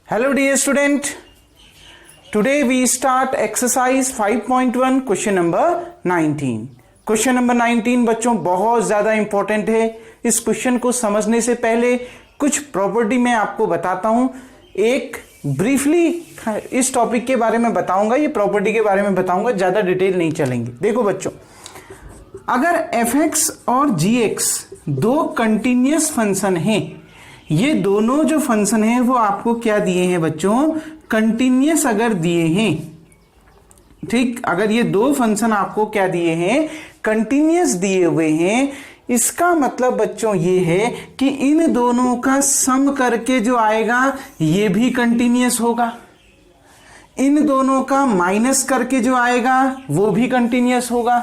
Hello dear student, today we start exercise 5.1 question number 19. Question number 19 बच्चों बहुत ज्यादा important है। इस क्वेश्चन को समझने से पहले कुछ प्रॉपर्टी मैं आपको बताता हूं। एक ब्रीफली इस टॉपिक के बारे में बताऊंगा, ये प्रॉपर्टी के बारे में बताऊंगा, ज्यादा डिटेल नहीं चलेंगे। देखो बच्चों, अगर fx और gx दो कंटिन्यूअस फंक्शन हैं, ये दोनों जो फंक्शन है वो आपको क्या दिए हैं बच्चों, कंटिन्यूअस अगर दिए हैं, ठीक, अगर ये दो फंक्शन आपको क्या दिए हैं, कंटिन्यूअस दिए हुए हैं, इसका मतलब बच्चों ये है कि इन दोनों का सम करके जो आएगा ये भी कंटिन्यूअस होगा, इन दोनों का माइनस करके जो आएगा वो भी कंटिन्यूअस होगा,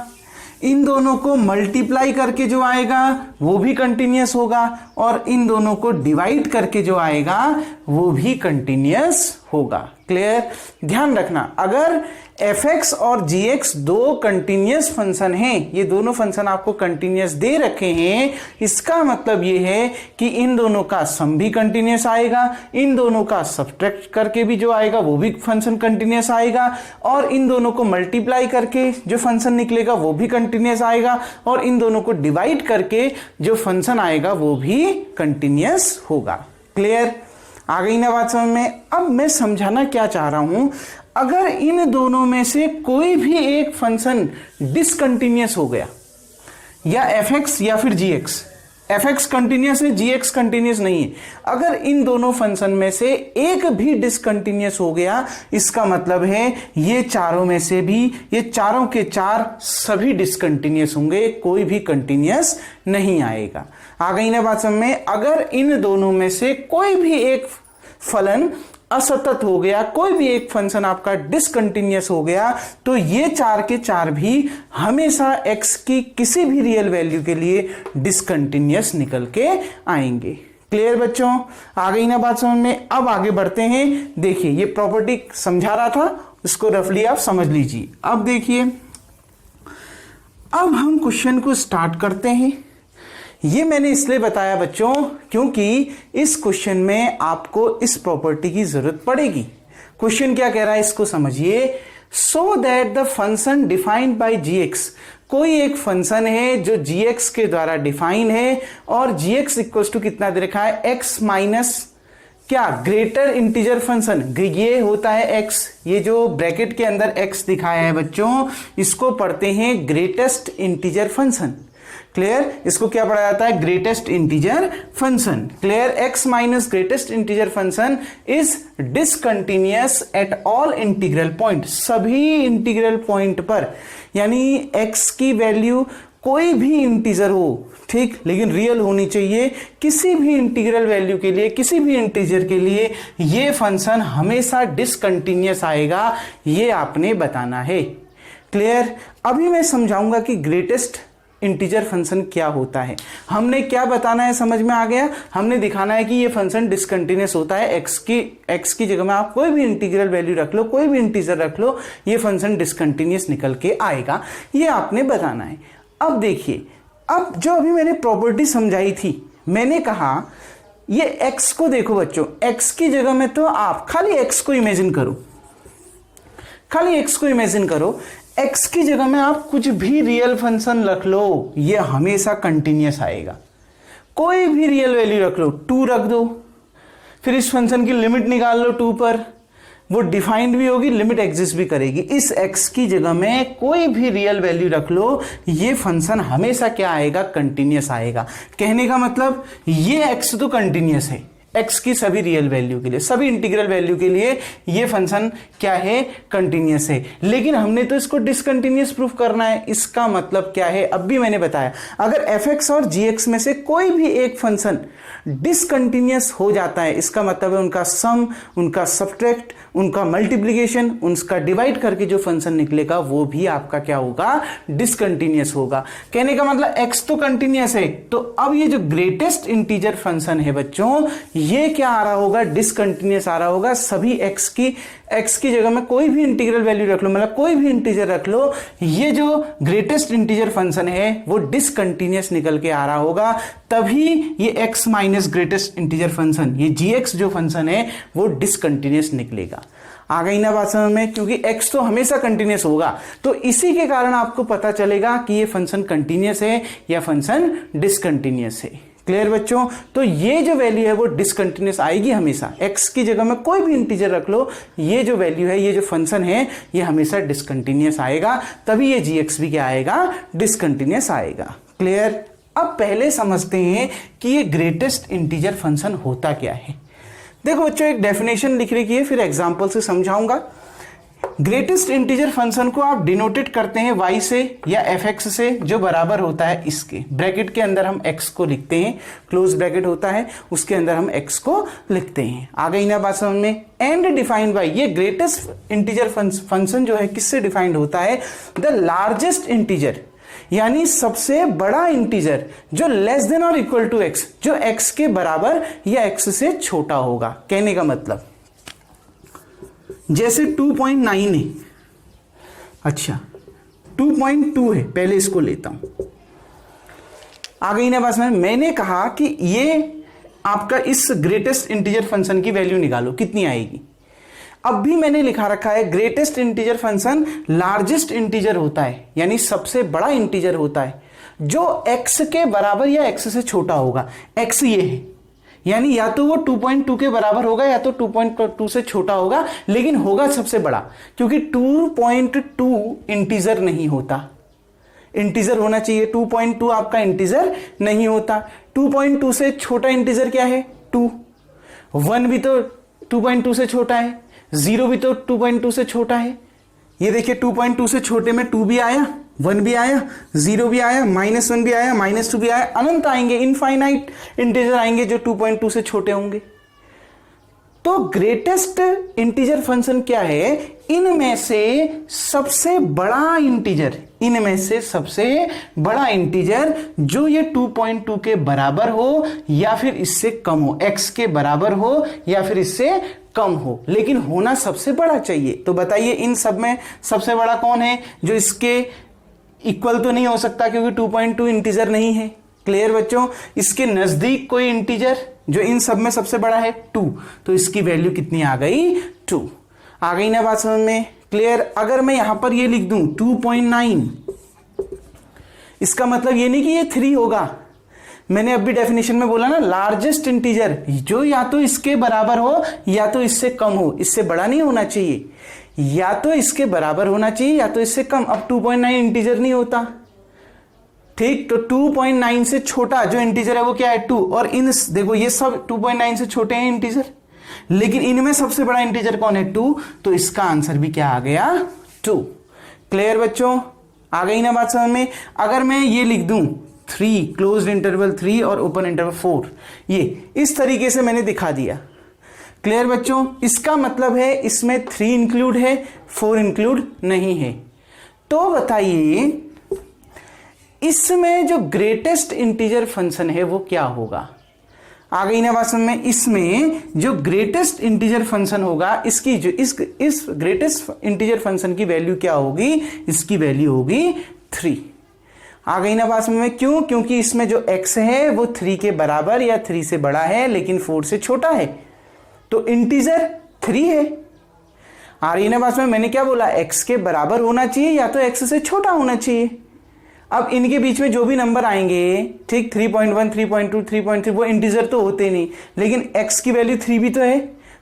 इन दोनों को मल्टीप्लाई करके जो आएगा वो भी कंटिन्यूअस होगा, और इन दोनों को डिवाइड करके जो आएगा वो भी कंटिन्यूअस होगा। क्लियर? ध्यान रखना, अगर fx और gx दो कंटिन्यूअस फंक्शन हैं, ये दोनों फंक्शन आपको कंटिन्यूअस दे रखे हैं, इसका मतलब ये है कि इन दोनों का सम भी कंटिन्यूअस आएगा, इन दोनों का सब्ट्रैक्ट करके भी जो आएगा वो भी फंक्शन कंटिन्यूअस आएगा, और इन दोनों को मल्टीप्लाई करके जो फंक्शन निकलेगा वो भी कंटिन्यूअस आएगा, और इन दोनों को डिवाइड करके जो फंक्शन आएगा वो भी कंटिन्यूअस होगा। क्लियर? आ गई ना बात समझ में? अब मैं समझाना क्या चाह रहा हूं, अगर इन दोनों में से कोई भी एक फंक्शन डिसकंटिन्यूअस हो गया, या fx या फिर gx, fx कंटिन्यूअस है, gx कंटिन्यूअस नहीं है, अगर इन दोनों फंक्शन में से एक भी डिसकंटिन्यूअस हो गया, इसका मतलब है ये चारों में से भी, ये चारों के चार सभी डिसकंटिन्यूअस होंगे, कोई भी कंटिन्यूअस नहीं आएगा। आ गई ना बात समझ में? अगर इन दोनों में से कोई भी एक फलन असतत हो गया, कोई भी एक फंक्शन आपका डिसकंटिन्यूअस हो गया, तो ये चार के चार भी हमेशा x की किसी भी रियल वैल्यू के लिए डिसकंटिन्यूअस निकल के आएंगे। क्लियर बच्चों? आ गई ना बात समझ में? अब आगे बढ़ते हैं। देखिए, ये प्रॉपर्टी समझा रहा था, इसको रफली आप समझ लीजिए। अब देखिए, अब हम क्वेश्चन को स्टार्ट करते हैं। ये मैंने इसलिए बताया बच्चों क्योंकि इस क्वेश्चन में आपको इस प्रॉपर्टी की जरूरत पड़ेगी। क्वेश्चन क्या कह रहा है इसको समझिए। So that the function defined by gx, कोई एक फंक्शन है जो gx के द्वारा डिफाइन है, और gx इक्वल टू कितना दे रखा है, x माइनस क्या, ग्रेटर इंटीजर फंक्शन, ये होता है x, ये जो ब्रैकेट के अंदर x दिखाया है बच्चों, इसको पढ़ते हैं ग्रेटेस्ट इंटीजर फंक्शन। क्लियर? इसको क्या पढ़ा जाता है, greatest integer function. Clear? x minus greatest integer function is discontinuous at all integral point, सभी इंटीग्रल पॉइंट पर, यानी x की वैल्यू कोई भी इंटीजर हो, ठीक, लेकिन रियल होनी चाहिए, किसी भी इंटीग्रल वैल्यू के लिए, किसी भी इंटीजर के लिए ये फंक्शन हमेशा डिसकंटिन्यूअस आएगा, ये आपने बताना है। क्लियर? अभी मैं समझाऊंगा कि ग्रेटेस्ट इंटीजर फंक्शन क्या होता है। हमने क्या बताना है, समझ में आ गया? हमने दिखाना है कि ये फंक्शन डिसकंटिन्यूअस होता है, x की जगह में आप कोई भी इंटीग्रल वैल्यू रख लो, कोई भी इंटीजर रख लो, ये फंक्शन डिसकंटिन्यूअस निकल के आएगा, ये आपने बताना है। अब देखिए, अब जो अभी मैंने प्रॉपर्टी समझाई थी, मैंने कहा ये x को देखो बच्चों, x की जगह में तो आप खाली x को इमेजिन करो, खाली x को इमेजिन करो, x की जगह में आप कुछ भी रियल फंक्शन रख लो, ये हमेशा कंटिन्यूअस आएगा। कोई भी रियल वैल्यू रख लो, 2 रख दो, फिर इस फंक्शन की लिमिट निकाल लो 2 पर, वो डिफाइंड भी होगी, लिमिट एग्जिस्ट भी करेगी। इस x की जगह में कोई भी रियल वैल्यू रख लो, ये फंक्शन हमेशा क्या आएगा, कंटिन्यूअस आएगा। कहने का मतलब ये x तो कंटिन्यूअस है, x की सभी रियल वैल्यू के लिए, सभी इंटीग्रल वैल्यू के लिए ये फंक्शन क्या है, कंटिन्यूअस है, लेकिन हमने तो इसको डिसकंटिन्यूअस प्रूफ करना है। इसका मतलब क्या है, अब भी मैंने बताया, अगर fx और gx में से कोई भी एक फंक्शन डिसकंटिन्यूअस हो जाता है, इसका मतलब है उनका सम, उनका सब्ट्रैक्ट, उनका मल्टीप्लिकेशन, उनका डिवाइड करके जो फंक्शन निकलेगा वो भी आपका क्या होगा, डिसकंटिन्यूअस होगा। कहने का मतलब x तो कंटिन्यूअस है, तो अब ये जो ग्रेटेस्ट इंटीजर फंक्शन है बच्चों, ये क्या आ रहा होगा, डिसकंटिन्यूअस आ रहा होगा। सभी x की जगह में कोई भी इंटीग्रल वैल्यू रख लो, मतलब कोई भी इंटीजर रख लो, ये जो ग्रेटेस्ट इंटीजर फंक्शन है वो डिसकंटिन्यूअस निकल के आ रहा होगा, तभी ये x minus greatest integer function, ये gx जो फंक्शन है वो डिसकंटिन्यूअस निकलेगा। आ गई ना बात समझ में, क्योंकि x तो हमेशा कंटिन्यूअस होगा, तो इसी के कारण आपको पता चलेगा कि ये फंक्शन कंटिन्यूअस है या फंक्शन डिसकंटिन्यूअस है। क्लियर बच्चों, तो ये जो वैल्यू है वो डिसकंटिन्यूअस आएगी हमेशा। x की जगह में कोई भी इंटीजर रख लो, ये जो वैल्यू है, ये जो फंक्शन है, ये हमेशा डिसकंटिन्यूअस आएगा, तभी ये gx भी क्या आएगा, डिसकंटिन्यूअस आएगा। क्लियर। अब पहले समझते हैं कि ये ग्रेटेस्ट इंटीजर फंक्शन होता क्या है। देखो बच्चों, एक डेफिनेशन लिख रखी है, फिर एग्जांपल से समझाऊंगा। ग्रेटेस्ट इंटीजर फंक्शन को आप डिनोटेट करते हैं y से या fx से, जो बराबर होता है इसके। ब्रैकेट के अंदर हम x को लिखते हैं, क्लोज ब्रैकेट होता है, उसके अंदर हम x को लिखते हैं। आ गई ना बात समझ में। एंड डिफाइंड बाय, ये ग्रेटेस्ट इंटीजर फंक्शन जो है किससे डिफाइंड होता है, द लार्जेस्ट इंटीजर, यानी सबसे बड़ा इंटीजर जो लेस देन और इक्वल टू x, जो x के बराबर या x से छोटा होगा। कहने का मतलब जैसे 2.9 है, अच्छा 2.2 है, पहले इसको लेता हूं। आ गई ना बात में। मैंने कहा कि ये आपका इस ग्रेटेस्ट इंटीजर फंक्शन की वैल्यू निकालो, कितनी आएगी। अब भी मैंने लिखा रखा है greatest integer function largest integer होता है, यानी सबसे बड़ा इंटीजर होता है जो x के बराबर या x से छोटा होगा। x ये है, यानी या तो वो 2.2 के बराबर होगा या तो 2.2 से छोटा होगा, लेकिन होगा सबसे बड़ा, क्योंकि 2.2 इंटीजर नहीं होता। इंटीजर होना चाहिए, 2.2 आपका इंटीजर नहीं होता। 2.2 से छोटा इंटीजर क्या है, 2। 1 भी तो 2.2 से छोटा है, 0 भी तो 2.2 से छोटा है। ये देखिए 2.2 से छोटे में 2 भी आया, 1 भी आया, 0 भी आया, -1 भी आया, -2 भी आया, अनंत आएंगे, इनफाइनाइट इंटीजर आएंगे जो 2.2 से छोटे होंगे। तो ग्रेटेस्ट इंटीजर फंक्शन क्या है, इनमें से सबसे बड़ा इंटीजर, इनमें से सबसे बड़ा इंटीजर जो ये 2.2 के बराबर हो या फिर इससे कम हो, x के बराबर हो या फिर इससे कम हो, लेकिन होना सबसे बड़ा चाहिए। तो बताइए इन सब में सबसे बड़ा कौन है, जो इसके इक्वल तो नहीं हो सकता क्योंकि 2.2 इंटीजर नहीं है। क्लियर बच्चों। इसके नजदीक कोई इंटीजर जो इन सब में सबसे बड़ा है 2, तो इसकी वैल्यू कितनी आ गई, 2। आ गई ना बात समझ में। क्लियर। अगर मैं यहां पर ये लिख दूं 2.9, इसका मतलब ये नहीं कि ये 3 होगा। मैंने अभी डेफिनेशन में बोला ना, लार्जेस्ट इंटीजर जो या तो इसके बराबर हो या तो इससे कम हो, इससे बड़ा नहीं होना चाहिए, या तो इसके बराबर होना चाहिए या तो इससे कम। अब 2.9 इंटीजर नहीं होता, ठीक। तो 2.9 से छोटा जो इंटीजर है वो क्या है, 2। और इन देखो ये सब 2.9 से छोटे हैं इंटीजर, लेकिन इनमें सबसे बड़ा इंटीजर कौन है, 2। तो इसका आंसर भी क्या आ गया, 2। क्लियर बच्चों। आ गई ना बात समझ में। अगर मैं ये लिख दूं 3, क्लोज्ड इंटरवल 3 और ओपन इंटरवल 4, ये इस तरीके से मैंने दिखा दिया। क्लियर बच्चों। इसका मतलब है इसमें 3 इंक्लूड है, 4 इंक्लूड नहीं है। तो बताइए इसमें जो ग्रेटेस्ट इंटीजर फंक्शन है वो क्या होगा। आ गई ना बात समझ में। इसमें जो ग्रेटेस्ट इंटीजर फंक्शन होगा, इसकी जो इस ग्रेटेस्ट इंटीजर फंक्शन की वैल्यू क्या होगी, इसकी वैल्यू होगी 3। आ गई ना बात समझ में। क्यों, क्योंकि इसमें जो x है वो 3 के बराबर या 3 से बड़ा है लेकिन 4 से छोटा है, तो इंटीजर 3 है। आ रही ना बात में। मैंने क्या बोला, x के बराबर होना चाहिए या तो x से छोटा होना चाहिए। अब इनके बीच में जो भी नंबर आएंगे, ठीक, 3.1, 3.2, 3.3, वो इंटीजर तो होते नहीं, लेकिन x की वैल्यू 3 भी तो है।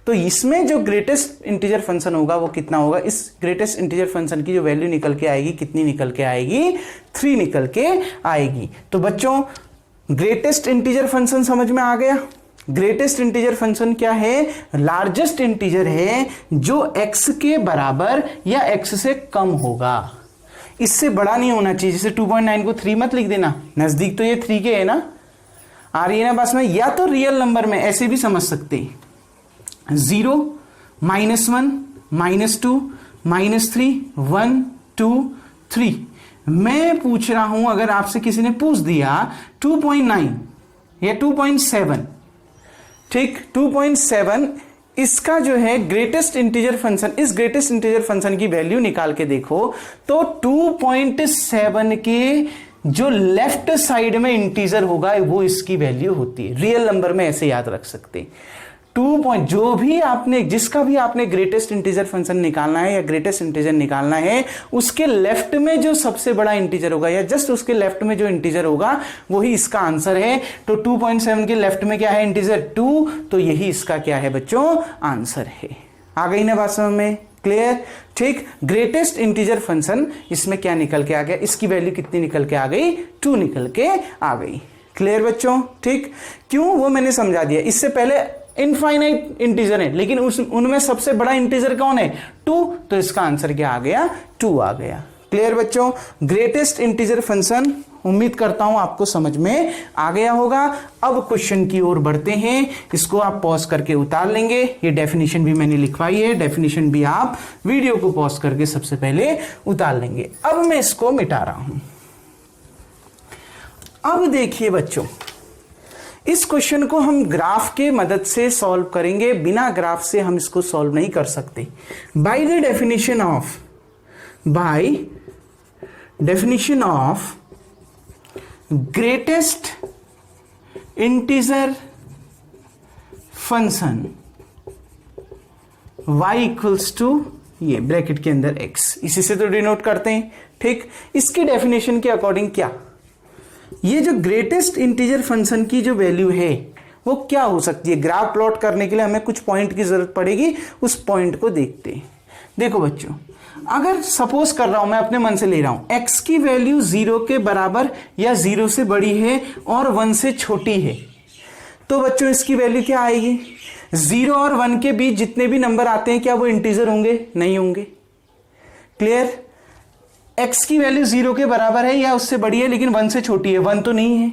तो इसमें जो ग्रेटेस्ट इंटीजर फंक्शन होगा वो कितना होगा, इस ग्रेटेस्ट इंटीजर फंक्शन की जो वैल्यू निकल के आएगी, कितनी निकल के आएगी, 3 निकल के आएगी। तो बच्चों ग्रेटेस्ट इंटीजर फंक्शन समझ में आ गया। ग्रेटेस्ट इंटीजर फंक्शन क्या है, लार्जेस्ट इंटीजर है जो x के बराबर या x से कम होगा, इससे बड़ा नहीं होना चाहिए। जैसे 2.9 को 3 मत लिख देना, नजदीक तो ये 3 के है ना। आ रही है ना बस में। या तो रियल नंबर में ऐसे भी समझ सकते हैं, 0, -1, -2, -3, 1, 2, 3। मैं पूछ रहा हूं, अगर आपसे किसी ने पूछ दिया 2.9 या 2.7, ठीक 2.7 इसका जो है ग्रेटेस्ट इंटीजर फंक्शन, इस ग्रेटेस्ट इंटीजर फंक्शन की वैल्यू निकाल के देखो तो 2.7 के जो लेफ्ट साइड में इंटीजर होगा वो इसकी वैल्यू होती है। रियल नंबर में ऐसे याद रख सकते हैं। 2 जो भी आपने, जिसका भी आपने ग्रेटेस्ट इंटीजर फंक्शन निकालना है या ग्रेटेस्ट इंटीजर निकालना है, उसके लेफ्ट में जो सबसे बड़ा इंटीजर होगा या जस्ट उसके लेफ्ट में जो इंटीजर होगा वही इसका आंसर है। तो 2.7 के लेफ्ट में क्या है इंटीजर 2, तो यही इसका क्या है बच्चों आंसर है। आ गई ना बात समझ में? क्लियर? ठीक, ग्रेटेस्ट इंटीजर फंक्शन इसमें क्या निकल के आ गया, इसकी वैल्यू कितनी निकल के आ गई, 2 निकल के आ गई। क्लियर बच्चों? ठीक, क्यों वो मैंने समझा दिया। इससे पहले इनफाइनाइट इंटीजर है लेकिन उनमें सबसे बड़ा इंटीजर कौन है 2, तो इसका आंसर क्या आ गया 2 आ गया। क्लियर बच्चों? ग्रेटेस्ट इंटीजर फंक्शन उम्मीद करता हूं आपको समझ में आ गया होगा। अब क्वेश्चन की ओर बढ़ते हैं, इसको आप पॉज करके उतार लेंगे। ये डेफिनेशन भी मैंने लिखवाई है, डेफिनेशन भी आप वीडियो को पॉज करके सबसे पहले उतार लेंगे। अब मैं इसको मिटा रहा हूं। अब देखिए बच्चों, इस क्वेश्चन को हम ग्राफ के मदद से सॉल्व करेंगे, बिना ग्राफ से हम इसको सॉल्व नहीं कर सकते। By the definition of greatest integer function y equals to ये ब्रैकेट के अंदर x, इसी से तो डिनोट करते हैं। ठीक, इसकी डेफिनेशन के अकॉर्डिंग क्या, ये जो ग्रेटेस्ट इंटीजर फंक्शन की जो वैल्यू है वो क्या हो सकती है। ग्राफ प्लॉट करने के लिए हमें कुछ पॉइंट की जरूरत पड़ेगी, उस पॉइंट को देखते हैं। देखो बच्चों, अगर सपोज कर रहा हूं, मैं अपने मन से ले रहा हूं, x की वैल्यू 0 के बराबर या 0 से बड़ी है और 1 से छोटी है, तो बच्चों इसकी वैल्यू क्या आएगी। 0 और 1 के बीच जितने भी नंबर आते हैं क्या वो इंटीजर होंगे, नहीं होंगे। क्लियर? x की वैल्यू 0 के बराबर है या उससे बड़ी है लेकिन 1 से छोटी है, 1 तो नहीं है।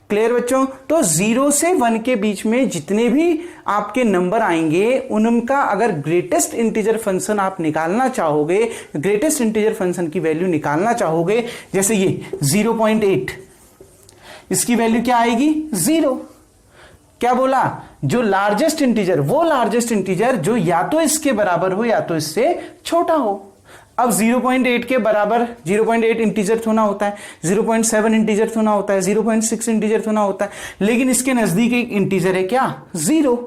क्लियर बच्चों? तो 0 से 1 के बीच में जितने भी आपके नंबर आएंगे उनका अगर ग्रेटेस्ट इंटीजर फंक्शन आप निकालना चाहोगे, ग्रेटेस्ट इंटीजर फंक्शन की वैल्यू निकालना चाहोगे, जैसे ये 0.8, इसकी वैल्यू क्या आएगी 0। क्या बोला, जो लार्जेस्ट इंटीजर, वो लार्जेस्ट इंटीजर जो या तो इसके बराबर हो या तो इससे छोटा हो। अब 0.8 के बराबर 0.8 इंटीजर थोड़ा होता है, 0.7 इंटीजर थोड़ा होता है, 0.6 इंटीजर थोड़ा होता है, लेकिन इसके नजदीक एक इंटीजर है क्या 0।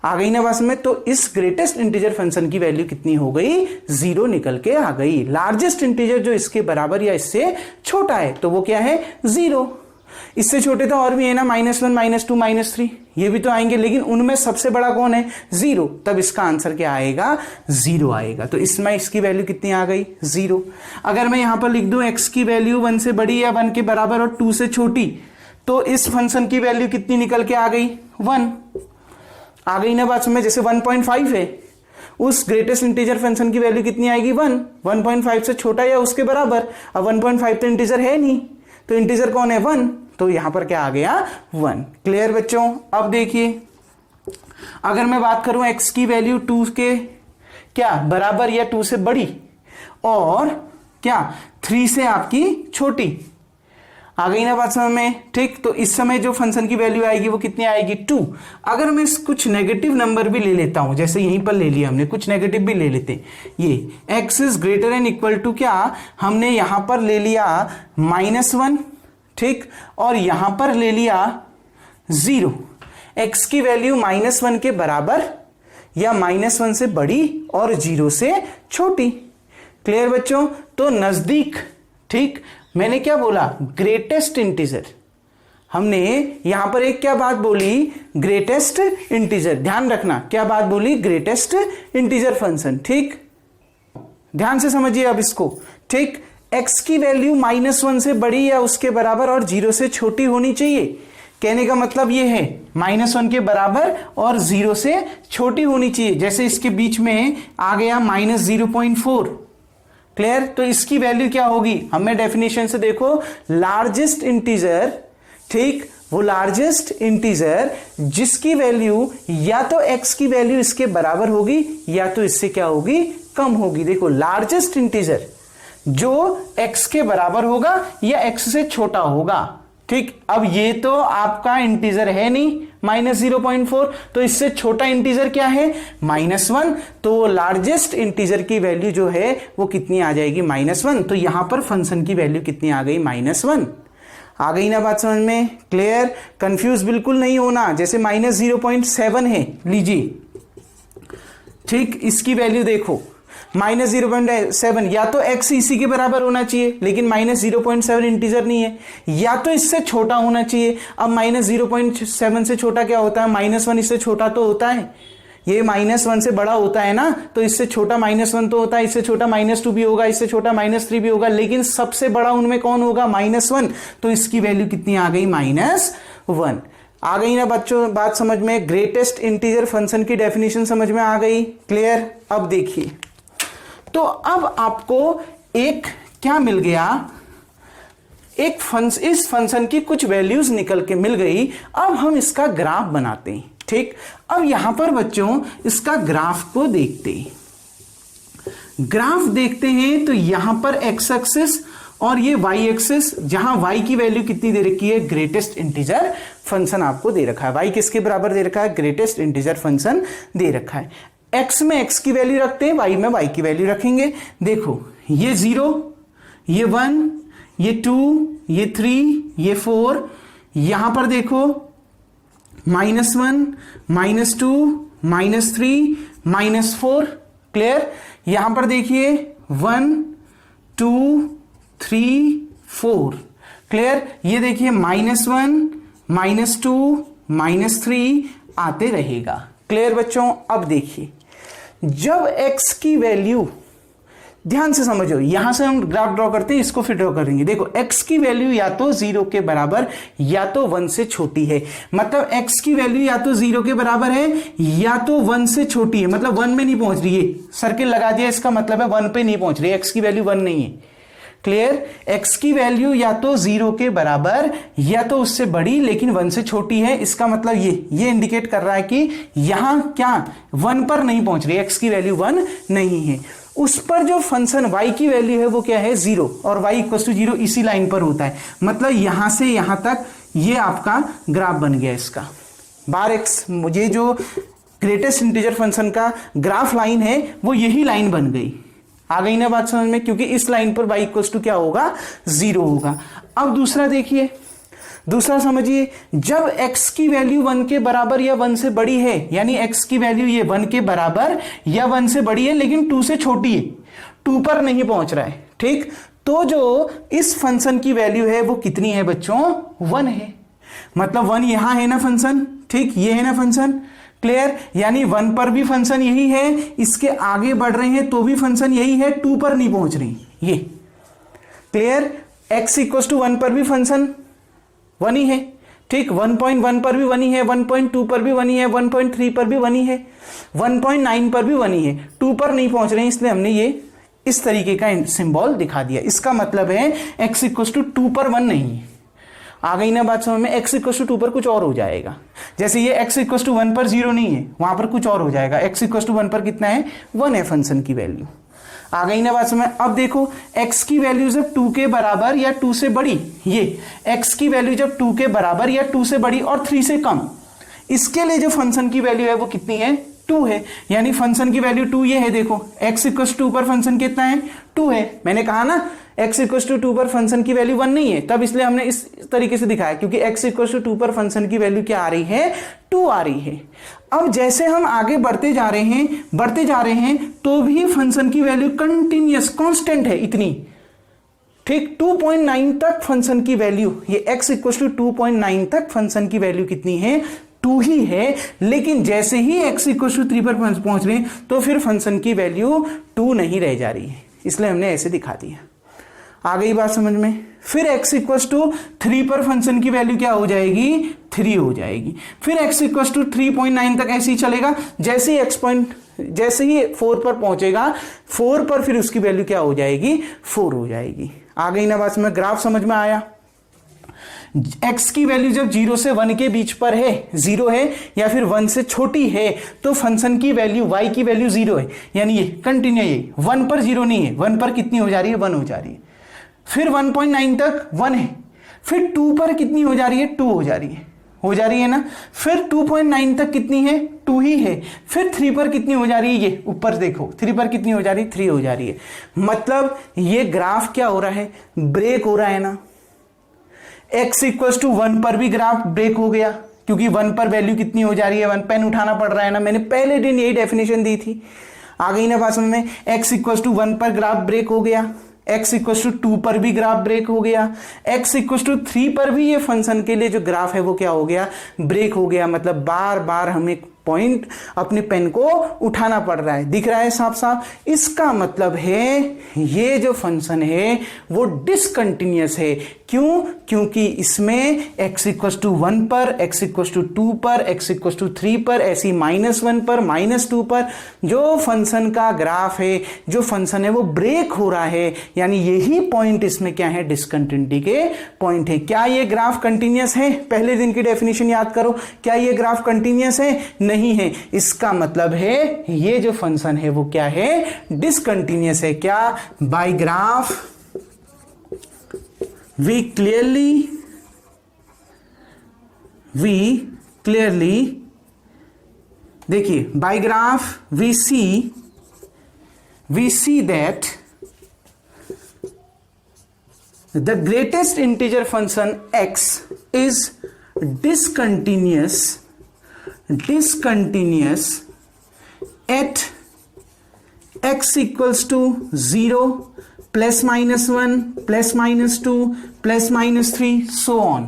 आ गई ना बात में? तो इस ग्रेटेस्ट इंटीजर फंक्शन की वैल्यू कितनी हो गई 0 निकल के आ गई। लार्जेस्ट इंटीजर जो इसके बराबर या इससे छोटा है तो वो क्या है 0। इससे छोटे तो और भी है ना, -1, -2, -3, ये भी तो आएंगे, लेकिन उनमें सबसे बड़ा कौन है 0, तब इसका आंसर क्या आएगा 0 आएगा। तो इसमें इसकी वैल्यू कितनी आ गई 0। अगर मैं यहां पर लिख दूं x की वैल्यू 1 से बड़ी या 1 के बराबर और 2 से छोटी, तो इस फंक्शन की वैल्यू कितनी निकल के आ गई 1। आ गई ना बात समझ? जैसे 1.5 है, उस ग्रेटेस्ट इंटीजर फंक्शन की वैल्यू कितनी आएगी 1, 1.5 से छोटा या उसके बराबर। अब 1.5 तो इंटीजर है नहीं, तो इंटीजर कौन है 1, तो यहां पर क्या आ गया 1। क्लियर बच्चों? अब देखिए, अगर मैं बात करूं x की वैल्यू 2 के क्या बराबर या 2 से बड़ी और क्या 3 से आपकी छोटी, आ गई ना बात समझ में? ठीक, तो इस समय जो फंक्शन की वैल्यू आएगी वो कितनी आएगी 2। अगर मैं कुछ नेगेटिव नंबर भी ले लेता हूं, जैसे यहीं पर ले लिया हमने, कुछ नेगेटिव भी ले लेते, ये x is greater and equal to क्या, हमने यहां पर ले लिया -1, ठीक, और यहां पर ले लिया 0। x की वैल्यू -1 के बराबर या -1 से बड़ी और 0 से छोटी। क्लियर बच्चों? तो नजदीक, ठीक, मैंने क्या बोला ग्रेटेस्ट इंटीजर, हमने यहां पर एक क्या बात बोली ग्रेटेस्ट इंटीजर, ध्यान रखना क्या बात बोली ग्रेटेस्ट इंटीजर फंक्शन। ठीक, ध्यान से समझिए अब इसको। ठीक, x की वैल्यू -1 से बड़ी या उसके बराबर और 0 से छोटी होनी चाहिए। कहने का मतलब ये है -1 के बराबर और 0 से छोटी होनी चाहिए। जैसे इसके बीच में आ गया -0.4। क्लियर? तो इसकी वैल्यू क्या होगी, हमें डेफिनेशन से देखो, लार्जेस्ट इंटीजर, ठीक, वो लार्जेस्ट इंटीजर जिसकी वैल्यू या तो x की वैल्यू इसके बराबर होगी या तो इससे क्या होगी कम होगी। देखो, लार्जेस्ट इंटीजर जो x के बराबर होगा या x से छोटा होगा। ठीक, अब ये तो आपका इंटीजर है नहीं, -0.4, तो इससे छोटा इंटीजर क्या है -1, तो लार्जेस्ट इंटीजर की वैल्यू जो है वो कितनी आ जाएगी -1, तो यहां पर फंक्शन की वैल्यू कितनी आ गई -1। आ गई ना बात समझ में? क्लियर? कंफ्यूज बिल्कुल नहीं होना। जैसे -0.7 है, लीजिए, ठीक, इसकी वैल्यू देखो -0.7, या तो x इसी के बराबर होना चाहिए, लेकिन -0.7 इंटीजर नहीं है, या तो इससे छोटा होना चाहिए। अब -0.7 से छोटा क्या होता है? -1 इससे छोटा तो होता है, ये -1 से बड़ा होता है ना, तो इससे छोटा -1 तो होता है, इससे छोटा -2 भी होगा, इससे छोटा -3 भी होगा, लेकिन सबसे बड़ा उनमें कौन होगा? -1, तो इसकी वैल्यू कितनी आ गई? -1। आ गई ना बच्चों बात समझ में? ग्रेटेस्ट इंटीजर फंक्शन की डेफिनेशन समझ में आ गई? क्लियर? अब देखिए, तो अब आपको एक क्या मिल गया? एक इस फंक्शन की कुछ वैल्यूज निकल के मिल गई। अब हम इसका ग्राफ बनाते हैं, ठीक। अब यहां पर बच्चों इसका ग्राफ को देखते हैं। ग्राफ देखते हैं तो यहां पर एक्स एक्सिस और ये वाई एक्सिस, जहां वाई की वैल्यू कितनी दे रखी है? ग्रेटेस्ट इंटीजर फंक्शन आपको दे रखा है। वाई किसके बराबर दे रखा है? ग्रेटेस्ट इंटीजर फंक्शन दे रखा है। एक्स में एक्स की वैल्यू रखते हैं, वाई में वाई की वैल्यू रखेंगे। देखो, ये 0, ये 1, ये 2, ये 3, ये 4, यहां पर देखो -1, -2, -3, -4। क्लियर? यहां पर देखिए 1, 2, 3, 4। क्लियर? ये देखिए -1, -2, -3 आते रहेगा। क्लियर बच्चों? अब देखिए, जब x की वैल्यू, ध्यान से समझो, यहां से हम ग्राफ ड्रॉ करते हैं, इसको फिर ड्रॉ करेंगे। देखो, x की वैल्यू या तो 0 के बराबर या तो 1 से छोटी है। मतलब x की वैल्यू या तो 0 के बराबर है या तो 1 से छोटी है, मतलब 1 में नहीं पहुंच रही है। सर्किल लगा दिया, इसका मतलब है 1 पे नहीं पहुंच रही है, x की वैल्यू 1 नहीं है। क्लियर? x की वैल्यू या तो 0 के बराबर या तो उससे बड़ी लेकिन 1 से छोटी है। इसका मतलब ये इंडिकेट कर रहा है कि यहां क्या 1 पर नहीं पहुंच रही, x की वैल्यू 1 नहीं है। उस पर जो फंक्शन y की वैल्यू है वो क्या है? 0, और y = 0 इसी लाइन पर होता है। मतलब यहां से यहां तक ये आपका ग्राफ बन गया इसका। बार x, मुझे जो ग्रेटेस्ट इंटीजर फंक्शन का ग्राफ लाइन है वो यही लाइन बन गई। आ गई ना बात समझ में? क्योंकि इस लाइन पर y = क्या होगा? 0 होगा। अब दूसरा देखिए, दूसरा समझिए, जब x की वैल्यू 1 के बराबर या 1 से बड़ी है, यानी x की वैल्यू ये 1 के बराबर या 1 से बड़ी है लेकिन 2 से छोटी है, 2 पर नहीं पहुंच रहा है, ठीक, तो जो इस फंक्शन की वैल्यू है वो कितनी है बच्चों? 1 है। मतलब 1 यहां है ना फंक्शन, ठीक, ये है ना फंक्शन। क्लियर? यानी 1 पर भी फंक्शन यही है, इसके आगे बढ़ रहे हैं तो भी फंक्शन यही है, 2 पर नहीं पहुंच रही ये। क्लियर? x = 1 पर भी फंक्शन 1 ही है, ठीक, 1.1 पर भी 1 ही है, 1.2 पर भी 1 ही है, 1.3 पर भी 1 ही है, 1.9 पर भी 1 ही है, 2 पर नहीं पहुंच रहे हैं, इसलिए हमने ये इस तरीके का सिंबल दिखा दिया। इसका मतलब है x = 2 पर 1 नहीं है। आ गई ना बात समझ में? x = 2 पर कुछ और हो जाएगा। जैसे ये x = 1 पर 0 नहीं है, वहां पर कुछ और हो जाएगा। x = 1 पर कितना है? 1 है फंक्शन की वैल्यू। आ गई ना बात समझ? अब देखो, x की वैल्यू जब 2 के बराबर या 2 से बड़ी, ये x की वैल्यू जब 2 के बराबर या 2 से बड़ी और 3 से कम, इसके लिए जो फंक्शन की वैल्यू है वो कितनी है? 2 है। यानी फंक्शन की वैल्यू 2 ये है। देखो, x = 2 पर फंक्शन कितना है? 2 है। मैंने कहा ना x = 2 पर फंक्शन की वैल्यू 1 नहीं है, तब इसलिए हमने इस तरीके से दिखाया, क्योंकि x = 2 पर फंक्शन की वैल्यू क्या आ रही है? 2 आ रही है। अब जैसे हम आगे बढ़ते जा रहे हैं तो भी फंक्शन की वैल्यू कंटिन्यूअस कांस्टेंट है इतनी, ठीक, 2.9 तक फंक्शन की वैल्यू, ये x = 2.9 तक फंक्शन की वैल्यू कितनी है? 2 ही है। लेकिन जैसे ही x = 3 पर पहुंच रहे हैं तो फिर फंक्शन की वैल्यू 2 नहीं रह जा रही है, इसलिए हमने ऐसे दिखा दिया। आ गई बात समझ में? फिर x = 3 पर फंक्शन की वैल्यू क्या हो जाएगी? 3 हो जाएगी। फिर x = 3.9 तक ऐसे ही चलेगा। जैसे ही 4 पर पहुंचेगा, 4 पर फिर उसकी वैल्यू क्या हो जाएगी? 4 हो जाएगी। आ गई ना बात समझ? ग्राफ समझ में आया? x की वैल्यू जब 0 से 1 के बीच पर है, 0 है या फिर 1 से छोटी है, तो फंक्शन की वैल्यू y की वैल्यू 0 है। यानी ये कंटिन्यू, ये 1 पर 0 नहीं है, 1 पर कितनी हो जा रही है? 1 हो जा रही है। फिर 1.9 तक 1 है, फिर 2 पर कितनी हो जा रही है? 2 हो जा रही है। हो जा रही है ना। फिर 2.9 तक कितनी है, 2 ही है। फिर 3 पर कितनी हो जा रही है, ये ऊपर देखो 3 पर कितनी हो जा रही है, 3 हो जा रही है। मतलब ये ग्राफ क्या हो रहा है, ब्रेक हो रहा है ना। x इक्वल्स टू 1 पर भी ग्राफ ब्रेक हो गया, क्योंकि 1 पर वैल्यू कितनी हो जा रही है, 1 पेन उठाना पड़ रहा है ना। मैंने पहले दिन यही डेफिनेशन दी थी, आ गई ना बात समझ में। x इक्वल्स टू 1 पर ग्राफ ब्रेक हो गया, x इक्वल्स टू 2 पर भी ग्राफ ब्रेक हो गया, x इक्वल्स टू 3 पर भी ये फंक्शन के लिए जो ग्राफ है वो क्या हो गया, ब्रेक हो गया। मतलब बार बार हमें पॉइंट अपने पेन को उठाना पड़ रहा है। दिख रहा है साफ साफ। इसका मतलब है ये जो फंक्शन है वो डिसकंटिन्यूअस है। क्यों, क्योंकि इसमें x इक्वल्स टू 1 पर, x इक्वल्स टू 2 पर, x इक्वल्स टू 3 पर, ऐसी -1 पर, -2 पर जो फंक्शन का ग्राफ है, जो फंक्शन है वो ब्रेक हो रहा है। यानी यही पॉइंट इसमें क्या है, डिसकंटिन्यूटी के पॉइंट है। क्या ये ग्राफ कंटिन्यूअस है, पहले दिन की डेफिनेशन याद करो, क्या ये ग्राफ कंटिन्यूअस है, नहीं है। इसका मतलब है ये जो फंक्शन है वो क्या है, डिसकंटिन्यूअस है। क्या, बाय ग्राफ we clearly देखिए, by graph we see that the greatest integer function x is discontinuous at x equals to 0, +-1, +-2, +-3 so on।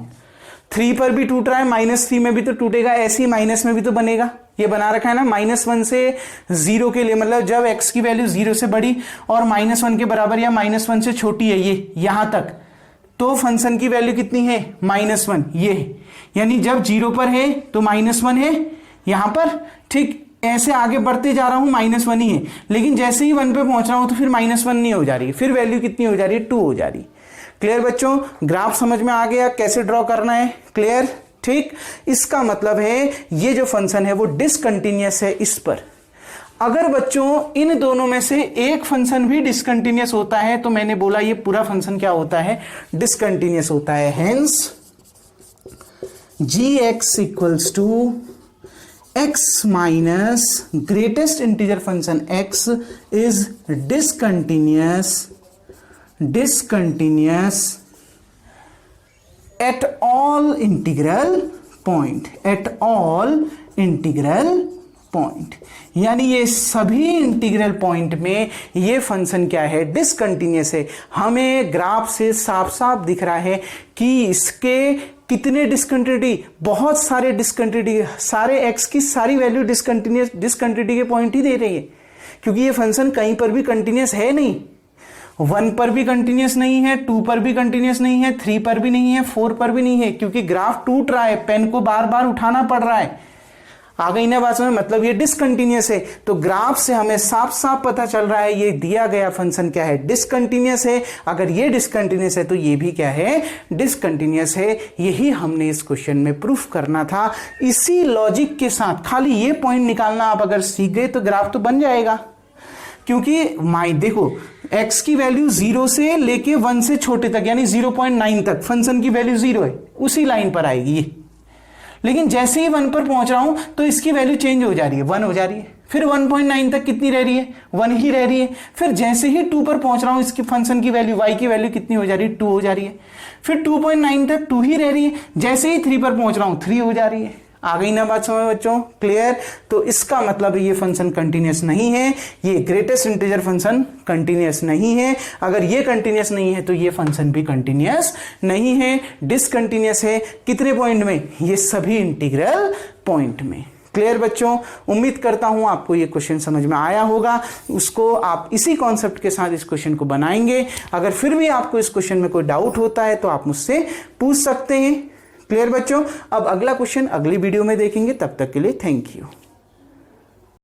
3 पर भी टूट रहा है, -3 में भी तो टूटेगा, ऐसे ही माइनस में भी तो बनेगा। ये बना रखा है ना, -1 से 0 के लिए, मतलब जब x की वैल्यू 0 से बड़ी और -1 के बराबर या -1 से छोटी है, ये यहां तक, तो फंक्शन की वैल्यू कितनी है, -1। ये यानी जब 0 पर है तो -1 है यहां पर, ठीक। ऐसे आगे बढ़ते जा रहा हूं, -1 ही है, लेकिन जैसे ही 1 पे पहुंच रहा हूं तो फिर -1 नहीं हो जा रही, फिर वैल्यू कितनी हो जा रही है, 2 हो जा रही। क्लियर बच्चों, ग्राफ समझ में आ गया कैसे ड्रॉ करना है, क्लियर, ठीक। इसका मतलब है ये जो फंक्शन है वो डिसकंटिन्यूअस है इस पर। अगर बच्चों इन दोनों में से एक फंक्शन भी डिसकंटिन्यूअस होता है तो मैंने बोला ये पूरा फंक्शन क्या होता है, डिसकंटिन्यूअस होता है। Hence gx equals to x minus greatest integer function x is discontinuous at all integral point, यानी ये सभी इंटीग्रल पॉइंट में ये फंक्शन क्या है, डिसकंटिन्यूअस है। हमें ग्राफ से साफ साफ दिख रहा है कि इसके कितने डिसकंटिन्यूटी, बहुत सारे डिसकंटिन्यूटी, सारे x की सारी वैल्यू डिसकंटिन्यूटी के पॉइंट ही दे रही है, क्योंकि ये फंक्शन कहीं पर भी कंटिन्यूअस है नहीं। 1 पर भी कंटिन्यूअस नहीं है, 2 पर भी कंटिन्यूअस नहीं है, 3 पर भी नहीं है, 4 पर भी नहीं है, क्योंकि ग्राफ टूट रहा है, पेन को बार बार उठाना पड़ रहा है। आ गई ना बात में, मतलब ये डिसकंटिन्यूअस है। तो ग्राफ से हमें साफ साफ पता चल रहा है ये दिया गया फंक्शन क्या है, डिसकंटिन्यूअस है। अगर ये डिसकंटिन्यूअस है तो ये भी क्या है, डिसकंटिन्यूअस है। यही हमने इस क्वेश्चन में प्रूफ करना था। इसी लॉजिक के साथ खाली ये पॉइंट निकालना आप अगर सीख गए तो ग्राफ तो बन जाएगा। क्योंकि देखो x की वैल्यू 0 से लेके 1 से छोटे तक यानी 0.9 तक फंक्शन की वैल्यू 0 है, उसी लाइन पर आएगी ये। लेकिन जैसे ही 1 पर पहुंच रहा हूं तो इसकी वैल्यू चेंज हो जा रही है, 1 हो जा रही है। फिर 1.9 तक कितनी रह रही है, 1 ही रह रही है। फिर जैसे ही 2 पर पहुंच रहा हूं इसकी फंक्शन की वैल्यू y की वैल्यू कितनी हो जा रही है, 2 हो जा रही है। फिर 2.9 तक 2 ही रह रही है। जैसे ही 3 पर पहुंच रहा हूं 3 हो जा रही है। आ गई ना बात समझ बच्चों, क्लियर। तो इसका मतलब ये फंक्शन कंटिन्यूअस नहीं है, ये ग्रेटेस्ट इंटीजर फंक्शन कंटिन्यूअस नहीं है। अगर ये कंटिन्यूअस नहीं है तो ये फंक्शन भी कंटिन्यूअस नहीं है, डिसकंटिन्यूअस है। कितने पॉइंट में, ये सभी इंटीग्रल पॉइंट में। क्लियर बच्चों, उम्मीद करता हूं आपको ये क्वेश्चन समझ में आया होगा। उसको आप इसी कॉन्सेप्ट के साथ इस क्वेश्चन को बनाएंगे। अगर फिर भी आपको इस क्वेश्चन में कोई डाउट होता है तो आप मुझसे पूछ सकते हैं। क्लियर बच्चों, अब अगला क्वेश्चन अगली वीडियो में देखेंगे। तब तक के लिए थैंक यू।